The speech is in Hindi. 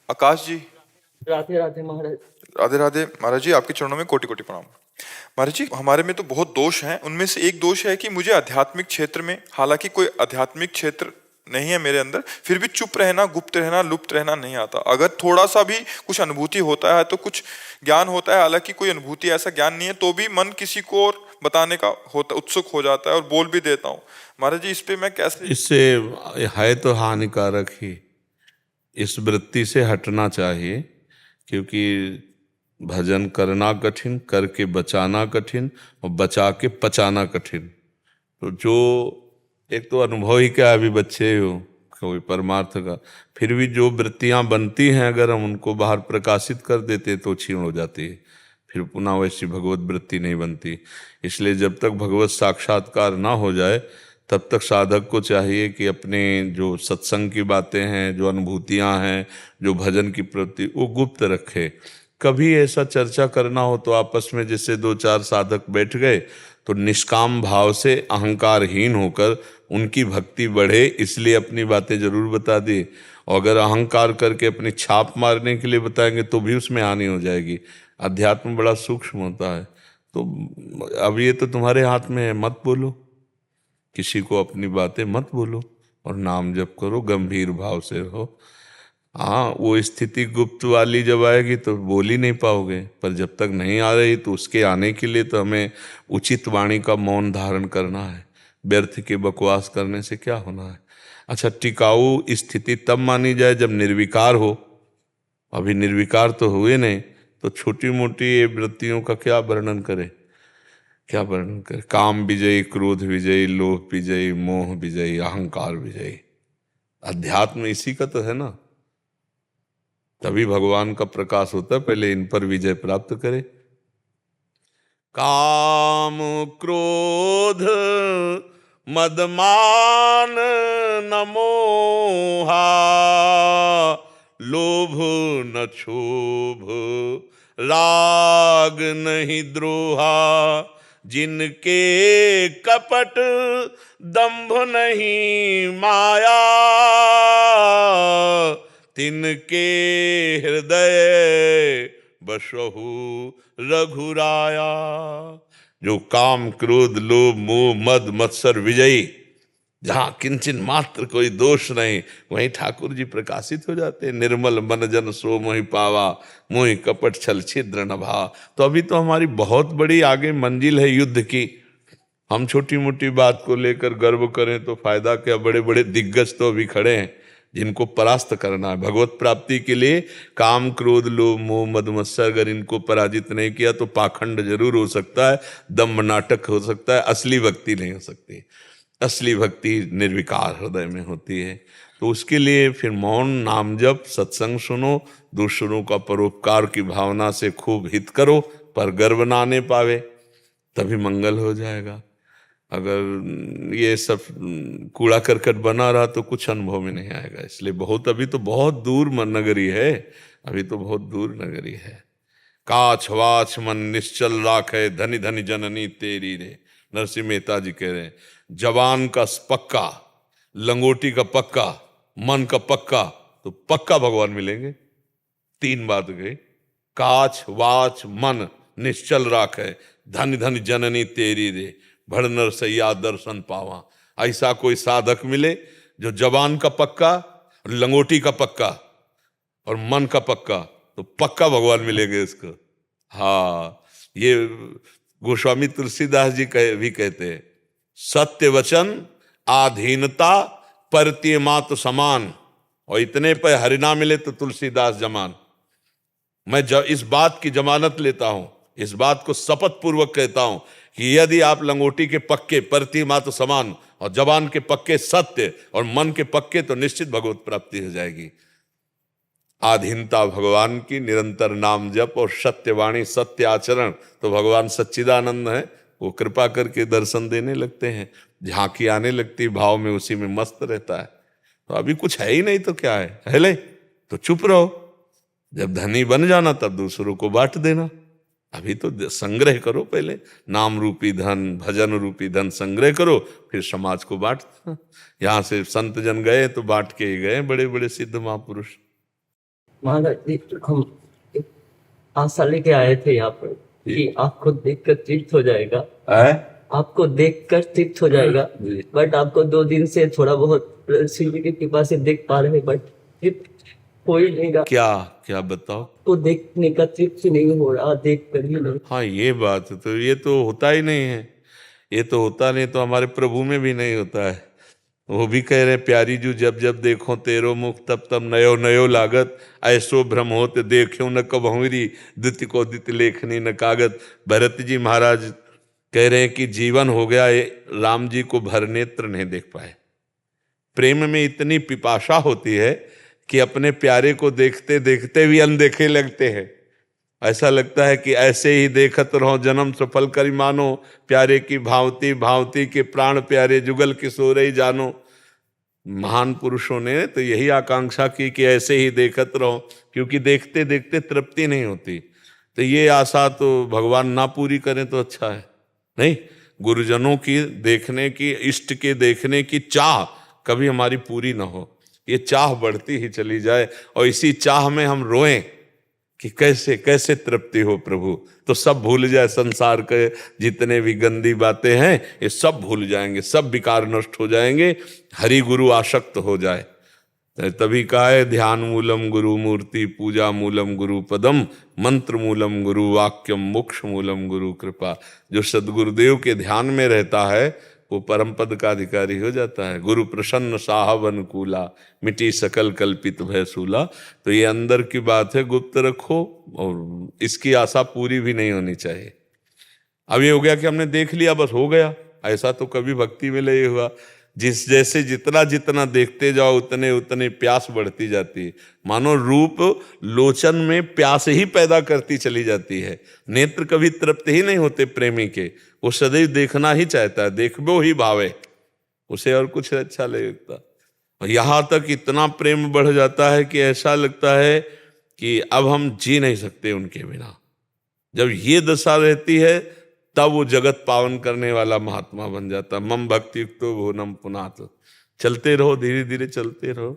आकाश जी। राधे राधे महाराज। राधे राधे महाराज जी, आपके चरणों में कोटि कोटि प्रणाम। महाराज जी, हमारे में तो बहुत दोष हैं, उनमें से एक दोष है कि मुझे आध्यात्मिक क्षेत्र में, हालांकि कोई आध्यात्मिक क्षेत्र नहीं है मेरे अंदर, फिर भी चुप रहना, गुप्त रहना, लुप्त रहना नहीं आता। अगर थोड़ा सा भी कुछ अनुभूति होता है तो कुछ ज्ञान होता है, हालांकि कोई अनुभूति ऐसा ज्ञान नहीं है, तो भी मन किसी को और बताने का होता, उत्सुक हो जाता है और बोल भी देता हूँ। महाराज जी, इस पे मैं कैसे? इससे है तो हानिकारक ही। इस वृत्ति से हटना चाहिए, क्योंकि भजन करना कठिन, करके बचाना कठिन, और बचा के पचाना कठिन। तो जो एक तो अनुभव ही क्या, अभी बच्चे हो कोई परमार्थ का, फिर भी जो वृत्तियां बनती हैं अगर हम उनको बाहर प्रकाशित कर देते तो क्षीण हो जाती है, फिर पुनः वैसी भगवत वृत्ति नहीं बनती। इसलिए जब तक भगवत साक्षात्कार ना हो जाए तब तक साधक को चाहिए कि अपने जो सत्संग की बातें हैं, जो अनुभूतियां हैं, जो भजन की प्रवृत्ति, वो गुप्त रखे। कभी ऐसा चर्चा करना हो तो आपस में जैसे दो चार साधक बैठ गए तो निष्काम भाव से अहंकारहीन होकर उनकी भक्ति बढ़े, इसलिए अपनी बातें जरूर बता दी। और अगर अहंकार करके अपनी छाप मारने के लिए बताएंगे तो भी उसमें हानि हो जाएगी। अध्यात्म बड़ा सूक्ष्म होता है। तो अब ये तो तुम्हारे हाथ में है, मत बोलो, किसी को अपनी बातें मत बोलो, और नाम जप करो, गंभीर भाव से रहो। हाँ, वो स्थिति गुप्त वाली जब आएगी तो बोल ही नहीं पाओगे, पर जब तक नहीं आ रही तो उसके आने के लिए तो हमें उचित वाणी का मौन धारण करना है। व्यर्थ के बकवास करने से क्या होना है। अच्छा, टिकाऊ स्थिति तब मानी जाए जब निर्विकार हो। अभी निर्विकार तो हुए नहीं, तो छोटी मोटी ये वृत्तियों का क्या वर्णन करें, क्या वर्णन करें। काम विजयी, क्रोध विजयी, लोभ विजयी, मोह विजयी, अहंकार विजयी। अध्यात्म इसी का तो है ना, तभी भगवान का प्रकाश होता है। पहले इन पर विजय प्राप्त करे। काम क्रोध मदमान न मोहा, लोभ न क्षोभ, राग नहीं द्रोहा, जिनके कपट दंभ नहीं माया, तिनके हृदय बसहु रघुराया। जो काम क्रोध लोभ मोह मद मत्सर विजयी, जहां किंचन मात्र कोई दोष नहीं, वहीं ठाकुर जी प्रकाशित हो जाते हैं। निर्मल मन जन सो मोहि पावा, मोहि कपट छल छिद्र न भा। तो अभी तो हमारी बहुत बड़ी आगे मंजिल है युद्ध की। हम छोटी मोटी बात को लेकर गर्व करें तो फायदा क्या। बड़े बड़े दिग्गज तो अभी खड़े हैं जिनको परास्त करना है। भगवत प्राप्ति के लिए काम क्रोध लोभ मोह मद मत्सर, अगर इनको पराजित नहीं किया तो पाखंड जरूर हो सकता है, दम्भ नाटक हो सकता है, असली भक्ति नहीं हो सकती। असली भक्ति निर्विकार हृदय में होती है। तो उसके लिए फिर मौन, नाम जप, सत्संग सुनो, दूसरों का परोपकार की भावना से खूब हित करो, पर गर्व ना आने पावे, तभी मंगल हो जाएगा। अगर ये सब कूड़ा करकट बना रहा तो कुछ अनुभव में नहीं आएगा। इसलिए बहुत, अभी तो बहुत दूर नगरी है, अभी तो बहुत दूर नगरी है। काछ वाछ मन निश्चल राखे, धनी धनी जननी तेरी रे। नरसिंह मेहता जी कह रहे हैं, जवान का पक्का, लंगोटी का पक्का, मन का पक्का, तो पक्का भगवान मिलेंगे। तीन बात गई, काछ वाच मन निश्चल राखे, धनी धनी जननी तेरी रे, भड़ नरसैया दर्शन पावा। ऐसा कोई साधक मिले जो जवान का पक्का, लंगोटी का पक्का और मन का पक्का, तो पक्का भगवान मिलेंगे इसको। हाँ, ये गोस्वामी तुलसीदास जी भी कहते हैं, सत्य वचन आधीनता परतीय मात समान। और इतने पे हरिना मिले तो तुलसीदास जमान। मैं इस बात की जमानत लेता हूं, इस बात को शपथ पूर्वक कहता हूं कि यदि आप लंगोटी के पक्के परती मात समान और जवान के पक्के सत्य और मन के पक्के, तो निश्चित भगवत प्राप्ति हो जाएगी। आधीनता भगवान की, निरंतर नाम जप और सत्यवाणी, सत्य आचरण, तो भगवान सच्चिदानंद है, वो कृपा करके दर्शन देने लगते हैं, झांकी आने लगती भाव में, उसी में मस्त रहता है। तो अभी कुछ है ही नहीं तो क्या है ले तो चुप रहो। जब धनी बन जाना तब दूसरों को बांट देना। अभी तो संग्रह करो, पहले नाम रूपी धन, भजन रूपी धन संग्रह करो, फिर समाज को बांट देना। यहाँ से संत जन गए तो बांट के ही गए, बड़े बड़े सिद्ध महापुरुष। महाराज जी, हम एक आशा लेके आए थे यहाँ पर कि आपको देखकर तृप्त हो जाएगा, आपको देखकर तृप्त हो जाएगा। बट आपको 2 दिन से थोड़ा बहुत शिव जी की कृपा से देख पा रहे हैं, बट तृप्त हो ही नहीं रहा। क्या क्या बताओ? को देखने का तृप्त नहीं हो रहा, देख कर ही नहीं। हाँ, ये बात है, तो ये तो होता ही नहीं है। ये तो होता नहीं, तो हमारे प्रभु में भी नहीं होता है। वो भी कह रहे प्यारी जू जब जब देखो तेरो मुख तब तब नयो नयो लागत, ऐसो भ्रम होते देखो न कबहुरी द्वितीय को द्वितीय लेखनी न कागत। भरत जी महाराज कह रहे हैं कि जीवन हो गया, राम जी को भर नेत्र नहीं देख पाए। प्रेम में इतनी पिपासा होती है कि अपने प्यारे को देखते देखते भी अनदेखे लगते हैं। ऐसा लगता है कि ऐसे ही देखत रहो जन्म सफल करी मानो, प्यारे की भावती भावती के प्राण प्यारे जुगल किशोर ही जानो। महान पुरुषों ने तो यही आकांक्षा की कि ऐसे ही देखत रहो, क्योंकि देखते देखते तृप्ति नहीं होती। तो ये आशा तो भगवान ना पूरी करें तो अच्छा है। नहीं, गुरुजनों की देखने की, इष्ट के देखने की चाह कभी हमारी पूरी ना हो, ये चाह बढ़ती ही चली जाए और इसी चाह में हम रोएं कि कैसे कैसे तृप्ति हो प्रभु। तो सब भूल जाए, संसार के जितने भी गंदी बातें हैं ये सब भूल जाएंगे, सब विकार नष्ट हो जाएंगे, हरि गुरु आसक्त हो जाए। तभी कहा है ध्यान मूलम गुरु मूर्ति, पूजा मूलम गुरु पदम, मंत्र मूलम गुरु वाक्यम, मोक्ष मूलम गुरु कृपा। जो सदगुरुदेव के ध्यान में रहता है वो परम पद का अधिकारी हो जाता है। गुरु प्रसन्न साहब अनुकूला, मिटी सकल कल्पित भयसूला। तो ये अंदर की बात है, गुप्त रखो, और इसकी आशा पूरी भी नहीं होनी चाहिए। अब ये हो गया कि हमने देख लिया, बस हो गया, ऐसा तो कभी भक्ति में नहीं हुआ। जिस जैसे जितना जितना देखते जाओ उतने उतने प्यास बढ़ती जाती है। मानो रूप लोचन में प्यास ही पैदा करती चली जाती है। नेत्र कभी तृप्त ही नहीं होते प्रेमी के, वो सदैव देखना ही चाहता है, देखबो ही भावे, उसे और कुछ अच्छा नहीं लगता। और यहाँ तक इतना प्रेम बढ़ जाता है कि ऐसा लगता है कि अब हम जी नहीं सकते उनके बिना। जब ये दशा रहती है तब वो जगत पावन करने वाला महात्मा बन जाता। मम भक्ति युक्तो भुवनम पुनात। चलते रहो, धीरे धीरे चलते रहो।